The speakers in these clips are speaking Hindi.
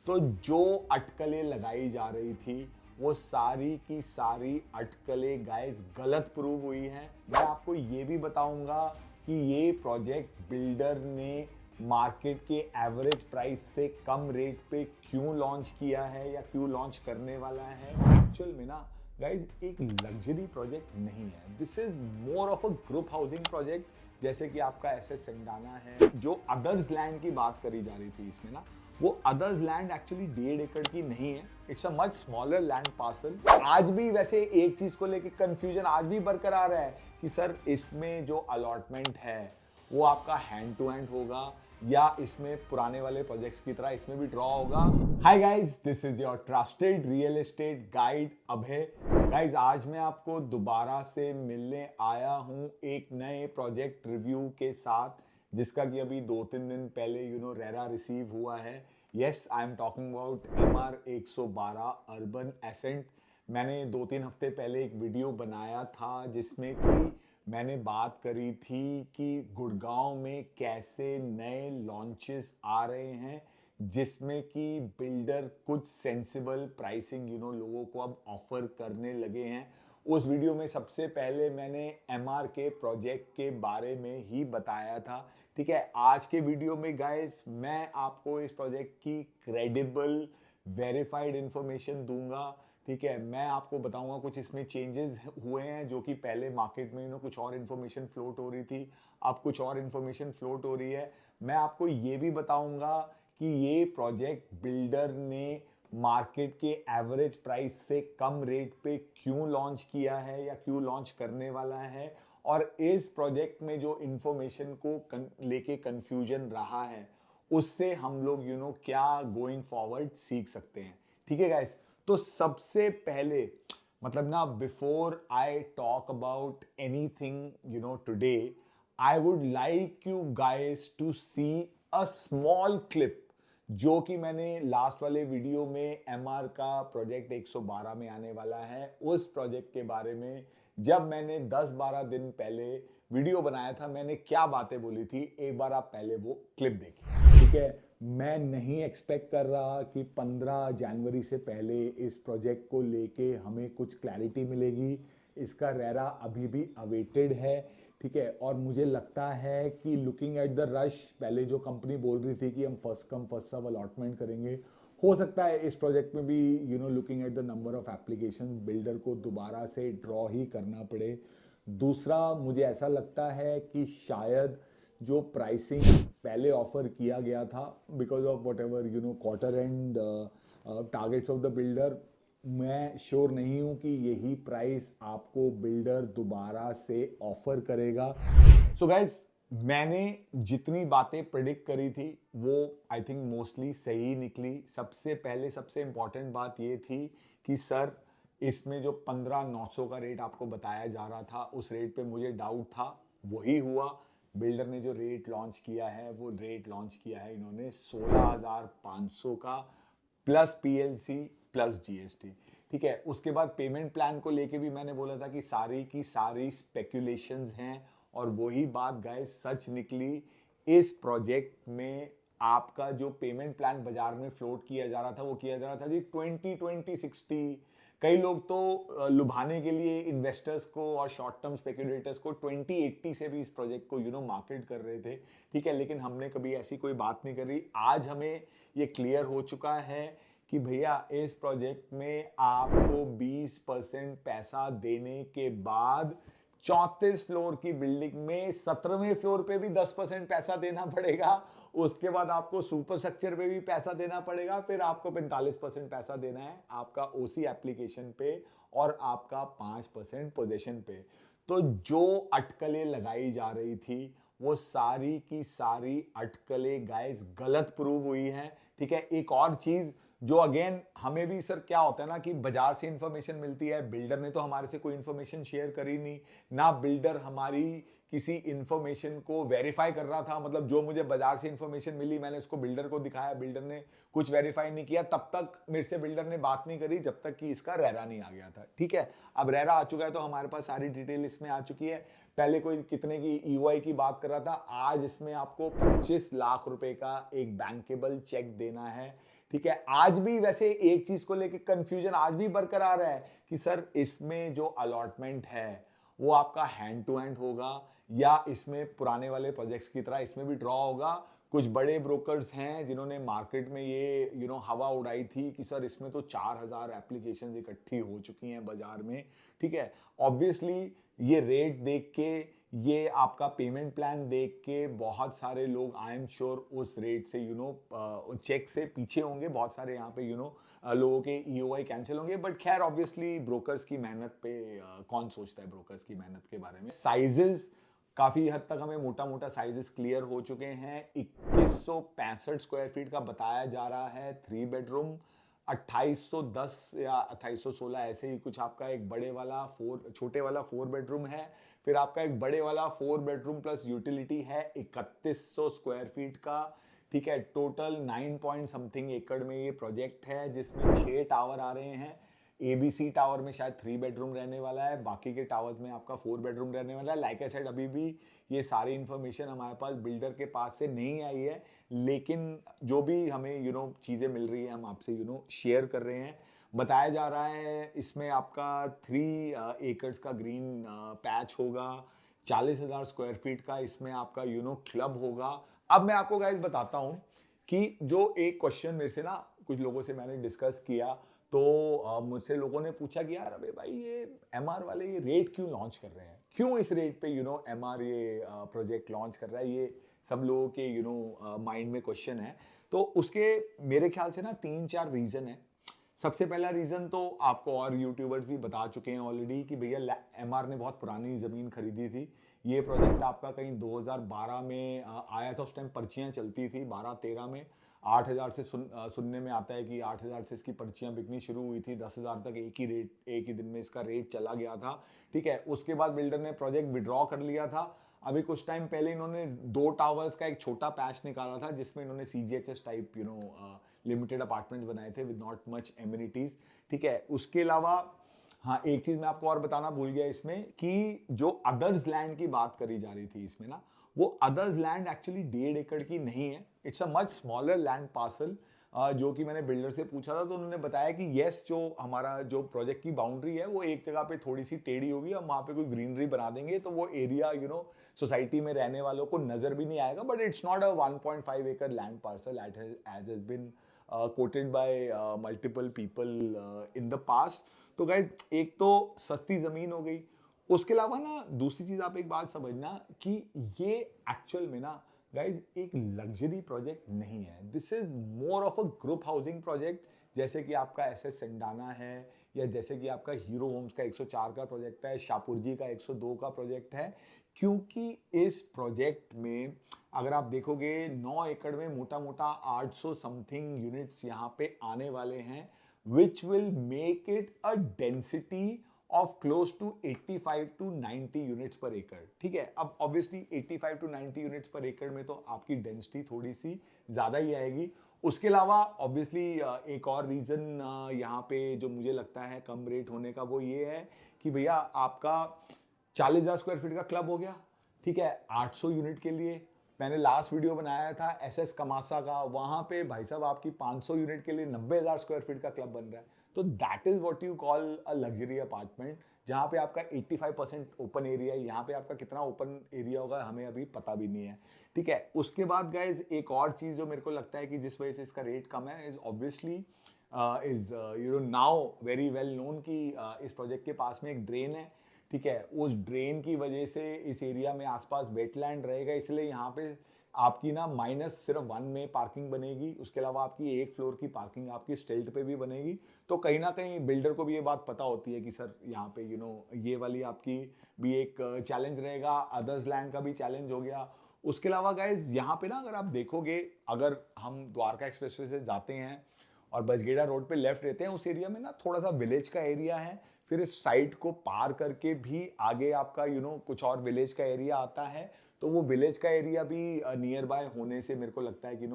तो जो अटकलें लगाई जा रही थी वो सारी की सारी अटकलें गाइस गलत प्रूव हुई हैं। मैं आपको ये भी बताऊंगा कि ये प्रोजेक्ट बिल्डर ने मार्केट के एवरेज प्राइस से कम रेट पे क्यों लॉन्च किया है या क्यों लॉन्च करने वाला है। एक्चुअल में ना गाइज एक लग्जरी प्रोजेक्ट नहीं है, this is more of a group housing project. जैसे कि आपका एसएस सेंडाना है, जो अदर्स लैंड की बात करी जा रही थी इसमें ना, वो अदर्स लैंड एक्चुअली 1.5 एकड़ की नहीं है, it's a much smaller land parcel. आज भी वैसे एक चीज को लेकर कंफ्यूजन आज भी बरकरार है कि सर इसमें जो अलॉटमेंट है वो आपका हैंड टू हैंड होगा या इसमें पुराने वाले प्रोजेक्ट्स की तरह इसमें भी ड्रॉ होगा। Hi guys, this is your trusted real estate guide Abhay. Guys, आज मैं आपको दोबारा से मिलने आया हूं एक नए प्रोजेक्ट रिव्यू के साथ, जिसका कि अभी 2-3 दिन पहले रेरा रिसीव हुआ है। Yes, I am talking about MR 112 Urban Ascent. मैंने 2-3 हफ्ते पहले एक वीडियो बनाया था जिसमें कि मैंने बात करी थी कि गुड़गांव में कैसे नए लॉन्चेस आ रहे हैं जिसमें कि बिल्डर कुछ सेंसिबल प्राइसिंग लोगों को अब ऑफर करने लगे हैं। उस वीडियो में सबसे पहले मैंने MR के प्रोजेक्ट के बारे में ही बताया था। ठीक है, आज के वीडियो में गाइस मैं आपको इस प्रोजेक्ट की क्रेडिबल वेरीफाइड इंफॉर्मेशन दूंगा। ठीक है, मैं आपको बताऊंगा कुछ इसमें चेंजेस हुए हैं जो कि पहले मार्केट में कुछ और इन्फॉर्मेशन फ्लोट हो रही थी, अब कुछ और इन्फॉर्मेशन फ्लोट हो रही है। मैं आपको ये भी बताऊंगा कि ये प्रोजेक्ट बिल्डर ने मार्केट के एवरेज प्राइस से कम रेट पे क्यों लॉन्च किया है या क्यों लॉन्च करने वाला है, और इस प्रोजेक्ट में जो इंफॉर्मेशन को लेके कंफ्यूजन रहा है उससे हम लोग क्या गोइंग फॉरवर्ड सीख सकते हैं। ठीक है गाइस, तो सबसे पहले मतलब ना, before I talk about anything today, I would like you guys to see a small clip जो कि मैंने लास्ट वाले वीडियो में MR का प्रोजेक्ट 112 में आने वाला है उस प्रोजेक्ट के बारे में। जब मैंने 10-12 दिन पहले वीडियो बनाया था मैंने क्या बातें बोली थी, एक बार आप पहले वो क्लिप देखिए। ठीक है, मैं नहीं एक्सपेक्ट कर रहा कि 15 जनवरी से पहले इस प्रोजेक्ट को लेके हमें कुछ क्लैरिटी मिलेगी। इसका रेरा अभी भी अवेटेड है। ठीक है, और मुझे लगता है कि लुकिंग एट द रश, पहले जो कंपनी बोल रही थी कि हम first come first serve allotment करेंगे, हो सकता है इस प्रोजेक्ट में भी looking at the number of application builder को दोबारा से ड्रॉ ही करना पड़े। दूसरा, मुझे ऐसा लगता है कि शायद जो प्राइसिंग पहले ऑफर किया गया था because of what ever quarter and targets of the builder, मैं श्योर नहीं हूं कि यही प्राइस आपको बिल्डर दोबारा से ऑफर करेगा। सो गाइज, मैंने जितनी बातें प्रिडिक्ट करी थी वो आई थिंक मोस्टली सही निकली। सबसे पहले सबसे इंपॉर्टेंट बात ये थी कि सर इसमें जो 15,900 का रेट आपको बताया जा रहा था उस रेट पे मुझे डाउट था, वही हुआ। बिल्डर ने जो रेट लॉन्च किया है वो रेट लॉन्च किया है इन्होंने 16,500 का, प्लस PLC प्लस GST। ठीक है, उसके बाद पेमेंट प्लान को लेके भी मैंने बोला था कि सारी की सारी स्पेक्यूलेशंस हैं, और वही बात गाइस सच निकली। इस प्रोजेक्ट में आपका जो पेमेंट प्लान बाजार में फ्लोट किया जा रहा था वो किया जा रहा था जी 20-20-60। कई लोग तो लुभाने के लिए इन्वेस्टर्स को और शॉर्ट टर्म स्पेक्युलेटर्स को 2080 से भी इस प्रोजेक्ट को मार्केट कर रहे थे। ठीक है, लेकिन हमने कभी ऐसी कोई बात नहीं करी। आज हमें ये क्लियर हो चुका है कि भैया इस प्रोजेक्ट में आपको 20% पैसा देने के बाद 34 फ्लोर की बिल्डिंग में 17वें फ्लोर पे भी 10% पैसा देना पड़ेगा। उसके बाद आपको सुपर स्ट्रक्चर पे भी पैसा देना पड़ेगा, फिर आपको 45% पैसा देना है आपका OC एप्लीकेशन पे और आपका 5% पोजेशन पे। तो जो अटकलें लगाई जा रही थी वो सारी की सारी अटकलें गाइस गलत प्रूव हुई हैं। ठीक है, एक और चीज जो अगेन हमें भी सर क्या होता है ना कि बाजार से इंफॉर्मेशन मिलती है, बिल्डर ने तो हमारे से कोई इंफॉर्मेशन शेयर करी नहीं ना, बिल्डर हमारी किसी इंफॉर्मेशन को वेरीफाई कर रहा था। मतलब जो मुझे बाजार से इंफॉर्मेशन मिली मैंने उसको बिल्डर को दिखाया, बिल्डर ने कुछ वेरीफाई नहीं किया। तब तक मेरे से बिल्डर ने बात नहीं करी जब तक कि इसका रेरा नहीं आ गया था। ठीक है, अब रेरा आ चुका है तो हमारे पास सारी डिटेल इसमें आ चुकी है। पहले कोई कितने की EOI की बात कर रहा था, आज इसमें आपको 25 लाख रुपए का एक बैंकेबल चेक देना है। ठीक है, आज भी वैसे एक चीज को लेकर कंफ्यूजन आज भी बरकरार है कि सर इसमें जो अलॉटमेंट है वो आपका हैंड टू हैंड होगा या इसमें पुराने वाले प्रोजेक्ट्स की तरह इसमें भी ड्रॉ होगा। कुछ बड़े ब्रोकर्स हैं जिन्होंने मार्केट में ये हवा उड़ाई थी कि सर इसमें तो 4000 एप्लीकेशन इकट्ठी हो चुकी हैं बाजार में। ठीक है, ऑब्वियसली ये रेट देख के, ये आपका पेमेंट प्लान देख के बहुत सारे लोग आई एम श्योर उस रेट से चेक से पीछे होंगे। बहुत सारे यहाँ पे लोगों के ईओआई कैंसिल होंगे, बट खैर ऑब्वियसली ब्रोकर्स की मेहनत पे कौन सोचता है ब्रोकर्स की मेहनत के बारे में। साइजेस काफी हद तक हमें मोटा मोटा साइजेस क्लियर हो चुके हैं। 2165 स्क्वायर फीट का बताया जा रहा है 3 बेडरूम, 2810 या 2816 ऐसे ही कुछ आपका एक बड़े वाला छोटे वाला 4 बेडरूम है। फिर आपका एक बड़े वाला 4 बेडरूम प्लस यूटिलिटी है 3100 स्क्वायर फीट का। ठीक है, टोटल 9 पॉइंट समथिंग एकड़ में ये प्रोजेक्ट है जिसमें 6 टावर आ रहे हैं। एबीसी टावर में शायद 3 बेडरूम रहने वाला है, बाकी के टावर्स में आपका 4 बेडरूम रहने वाला है। लाइक आई सेड, अभी भी ये सारी इंफॉर्मेशन हमारे पास बिल्डर के पास से नहीं आई है, लेकिन जो भी हमें चीज़ें मिल रही है हम आपसे शेयर कर रहे हैं। बताया जा रहा है इसमें आपका 3 एकर्स का ग्रीन पैच होगा, 40,000 स्क्वायर फीट का इसमें आपका क्लब होगा। अब मैं आपको गाइस बताता हूं कि जो एक क्वेश्चन मेरे से ना कुछ लोगों से मैंने डिस्कस किया, तो मुझसे लोगों ने पूछा कि यार अबे भाई ये एमआर वाले ये रेट क्यों लॉन्च कर रहे हैं, क्यों इस रेट पे एमआर ये प्रोजेक्ट लॉन्च कर रहा है, ये सब लोगों के माइंड में क्वेश्चन है। तो उसके मेरे ख्याल से ना 3-4 रीजन है। सबसे पहला रीजन तो आपको और यूट्यूबर्स भी बता चुके हैं ऑलरेडी कि भैया एमआर ने बहुत पुरानी जमीन खरीदी थी। ये प्रोजेक्ट आपका कहीं 2012 में आया था, उस टाइम पर्चियां चलती थी 12-13 में। 8000 से सुनने में आता है कि 8000 से इसकी पर्चियां बिकनी शुरू हुई थी, 10,000 तक एक ही दिन में इसका रेट चला गया था। ठीक है, उसके बाद बिल्डर ने प्रोजेक्ट विड्रॉ कर लिया था। अभी कुछ टाइम पहले इन्होंने 2 टावर्स का एक छोटा पैच निकाला था जिसमें इन्होंने सीजीएचएस टाइप लिमिटेड अपार्टमेंट बनाए थे विद नॉट मच एमिनिटीज। ठीक है, उसके अलावा हाँ एक चीज मैं आपको और बताना भूल गया इसमें कि जो अदर्स लैंड की बात करी जा रही थी इसमें ना, वो अदर्स लैंड एक्चुअली 1.5 एकड़ की नहीं है। It's a much smaller land parcel. जो कि मैंने बिल्डर से पूछा था तो उन्होंने बताया कि यस, जो हमारा जो प्रोजेक्ट की बाउंड्री है वो एक जगह पे थोड़ी सी टेढ़ी होगी, हम वहां पे कोई ग्रीनरी बना देंगे तो वो एरिया सोसाइटी में रहने वालों को नजर भी नहीं आएगा। बट इट्स नॉट अ 1.5 एकड़ land parcel as has been quoted by multiple people in the past. तो गाइस एक तो सस्ती जमीन हो गई। उसके अलावा ना दूसरी चीज आप एक बात समझना कि ये एक्चुअल में ना गाइज एक लग्जरी प्रोजेक्ट नहीं है। This is more of a group housing project, जैसे कि आपका एसएस सेंडाना है या जैसे कि आपका हीरो होम्स का 104 का प्रोजेक्ट है, शाहपुरजी का 102 का प्रोजेक्ट है। क्योंकि इस प्रोजेक्ट में अगर आप देखोगे 9 एकड़ में मोटा मोटा 800 समथिंग यूनिट्स यहाँ पे आने वाले हैं, which will make it a density of close to 85 to 90 units पर एकड़। ठीक है, अब ऑब्वियसली 85 टू 90 यूनिट्स पर एकड़ में तो आपकी डेंसिटी थोड़ी सी ज्यादा ही आएगी। उसके अलावा ऑब्वियसली एक और रीजन यहाँ पे जो मुझे लगता है कम रेट होने का वो ये है कि भैया आपका 40,000 स्क्वायर फीट का क्लब हो गया। ठीक है, 800 यूनिट के लिए मैंने लास्ट वीडियो बनाया था एसएस कमासा का, वहां पे भाई साहब आपकी 500 यूनिट के लिए 90,000 स्क्वायर फीट का क्लब बन रहा है। तो that is what you call a luxury apartment, जहां पे आपका 85% ओपन एरिया है। यहाँ पे आपका कितना ओपन एरिया होगा हमें अभी पता भी नहीं है। ठीक है, उसके बाद गाइज एक और चीज जो मेरे को लगता है कि जिस वजह से इसका रेट कम है is obviously is now very well known कि इस प्रोजेक्ट के पास में एक ड्रेन है। ठीक है, उस ड्रेन की वजह से इस एरिया में आसपास वेटलैंड रहेगा, इसलिए यहाँ पे आपकी ना माइनस सिर्फ 1 में पार्किंग बनेगी। उसके अलावा आपकी 1 फ्लोर की पार्किंग आपकी स्टिल्ट पे भी बनेगी। तो कहीं ना कहीं बिल्डर को भी ये बात पता होती है कि सर यहाँ पे ये वाली आपकी भी एक चैलेंज रहेगा, अदर्स लैंड का भी चैलेंज हो गया। उसके अलावा गाइज यहाँ पे ना अगर आप देखोगे, अगर हम द्वारका एक्सप्रेसवे से जाते हैं और बजगेड़ा रोड पे लेफ्ट रहते हैं, उस एरिया में ना थोड़ा सा विलेज का एरिया है। फिर इस साइड को पार करके भी आगे आपका कुछ और विलेज का एरिया आता है। तो वो विलेज का एरिया भी नियर बाय होने से मेरे को लगता है कि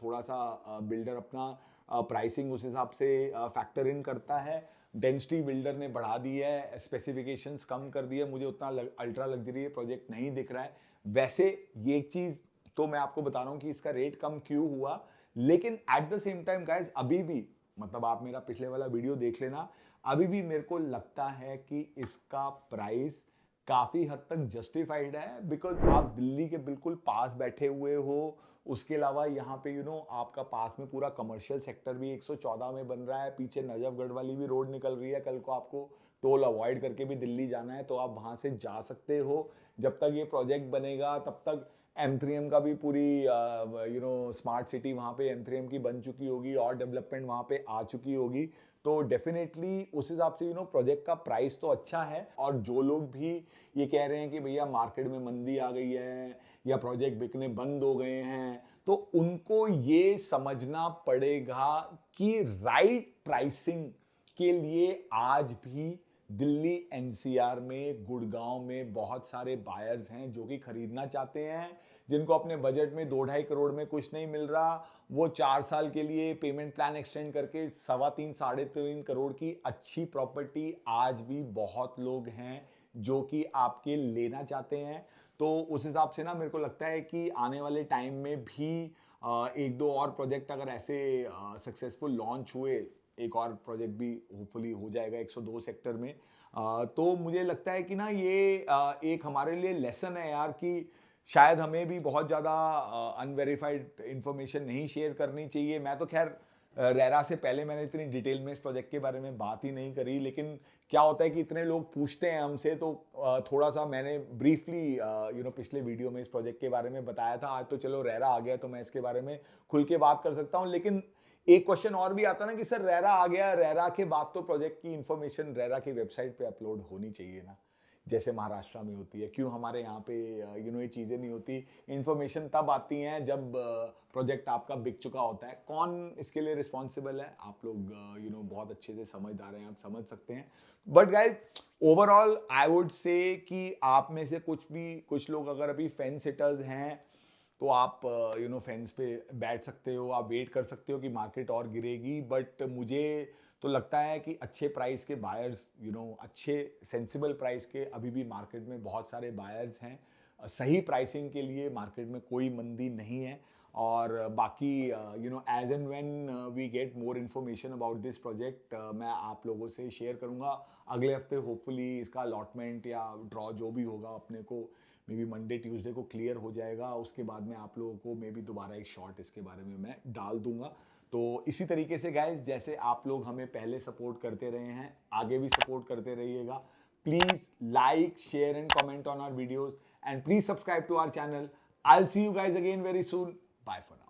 थोड़ा सा बिल्डर अपना प्राइसिंग उस हिसाब से फैक्टर इन करता है। डेंसिटी बिल्डर ने बढ़ा दी है, स्पेसिफिकेशंस कम कर दी है, मुझे उतना अल्ट्रा लग्जरी प्रोजेक्ट नहीं दिख रहा है। वैसे ये एक चीज तो मैं आपको बता रहा हूँ कि इसका रेट कम क्यों हुआ, लेकिन at the same time guys अभी भी, मतलब आप मेरा पिछले वाला वीडियो देख लेना, अभी भी मेरे को लगता है कि इसका प्राइस काफी हद तक जस्टिफाइड है, बिकॉज आप दिल्ली के बिल्कुल पास बैठे हुए हो। उसके अलावा यहाँ पे आपका पास में पूरा कमर्शियल सेक्टर भी 114 में बन रहा है, पीछे नजफगढ़ वाली भी रोड निकल रही है, कल को आपको टोल अवॉइड करके भी दिल्ली जाना है तो आप वहां से जा सकते हो। जब तक ये प्रोजेक्ट बनेगा तब तक M3M का भी पूरी स्मार्ट सिटी वहाँ पे M3M की बन चुकी होगी और डेवलपमेंट वहाँ पे आ चुकी होगी। तो डेफिनेटली उस हिसाब से प्रोजेक्ट का प्राइस तो अच्छा है। और जो लोग भी ये कह रहे हैं कि भैया मार्केट में मंदी आ गई है या प्रोजेक्ट बिकने बंद हो गए हैं, तो उनको ये समझना पड़ेगा कि राइट प्राइसिंग के लिए आज भी दिल्ली NCR में, गुड़गांव में बहुत सारे बायर्स हैं जो कि खरीदना चाहते हैं, जिनको अपने बजट में 2-2.5 करोड़ में कुछ नहीं मिल रहा। वो 4 साल के लिए पेमेंट प्लान एक्सटेंड करके 3.25-3.5 करोड़ की अच्छी प्रॉपर्टी आज भी बहुत लोग हैं जो कि आपके लेना चाहते हैं। तो उस हिसाब से मेरे को लगता है कि आने वाले टाइम में भी एक दो और प्रोजेक्ट अगर ऐसे सक्सेसफुल लॉन्च हुए, एक और प्रोजेक्ट भी होपफुली हो जाएगा 102 सेक्टर में, तो मुझे लगता है कि ये एक हमारे लिए लेसन है यार, कि शायद हमें भी बहुत ज़्यादा अनवेरिफाइड इंफॉर्मेशन नहीं शेयर करनी चाहिए। मैं तो खैर रेरा से पहले मैंने इतनी डिटेल में इस प्रोजेक्ट के बारे में बात ही नहीं करी, लेकिन क्या होता है कि इतने लोग पूछते हैं हमसे, तो थोड़ा सा मैंने ब्रीफली पिछले वीडियो में इस प्रोजेक्ट के बारे में बताया था। आज तो चलो रेरा आ गया तो मैं इसके बारे में खुल के बात कर सकता हूँ। लेकिन एक क्वेश्चन और भी आता ना कि सर रेरा आ गया, रेरा के बाद तो प्रोजेक्ट की इंफॉर्मेशन रेरा की वेबसाइट पे अपलोड होनी चाहिए ना, जैसे महाराष्ट्र में होती है। क्यों हमारे यहाँ पे ये चीज़ें नहीं होती? इन्फॉर्मेशन तब आती हैं जब प्रोजेक्ट आपका बिक चुका होता है। कौन इसके लिए रिस्पॉन्सिबल है? आप लोग बहुत अच्छे से समझदार हैं, आप समझ सकते हैं। But guys overall I would say कि आप में से कुछ लोग अगर अभी फेंस सिटर्स हैं तो आप फेंस पे बैठ सकते हो, आप वेट कर सकते हो कि मार्केट और गिरेगी। बट मुझे तो लगता है कि अच्छे प्राइस के बायर्स, अच्छे सेंसिबल प्राइस के अभी भी मार्केट में बहुत सारे बायर्स हैं। सही प्राइसिंग के लिए मार्केट में कोई मंदी नहीं है। और बाकी as and when we get more information about this project, मैं आप लोगों से शेयर करूंगा। अगले हफ्ते होपफुली इसका अलॉटमेंट या ड्रॉ जो भी होगा अपने को मे बी मंडे ट्यूसडे को क्लियर हो जाएगा। उसके बाद में आप लोगों को मे बी दोबारा एक शॉर्ट इसके बारे में मैं डाल दूंगा। तो इसी तरीके से गाइज, जैसे आप लोग हमें पहले सपोर्ट करते रहे हैं, आगे भी सपोर्ट करते रहिएगा। Please like, share and comment on our videos and please subscribe to our channel. I will see you guys again very soon. Bye for now.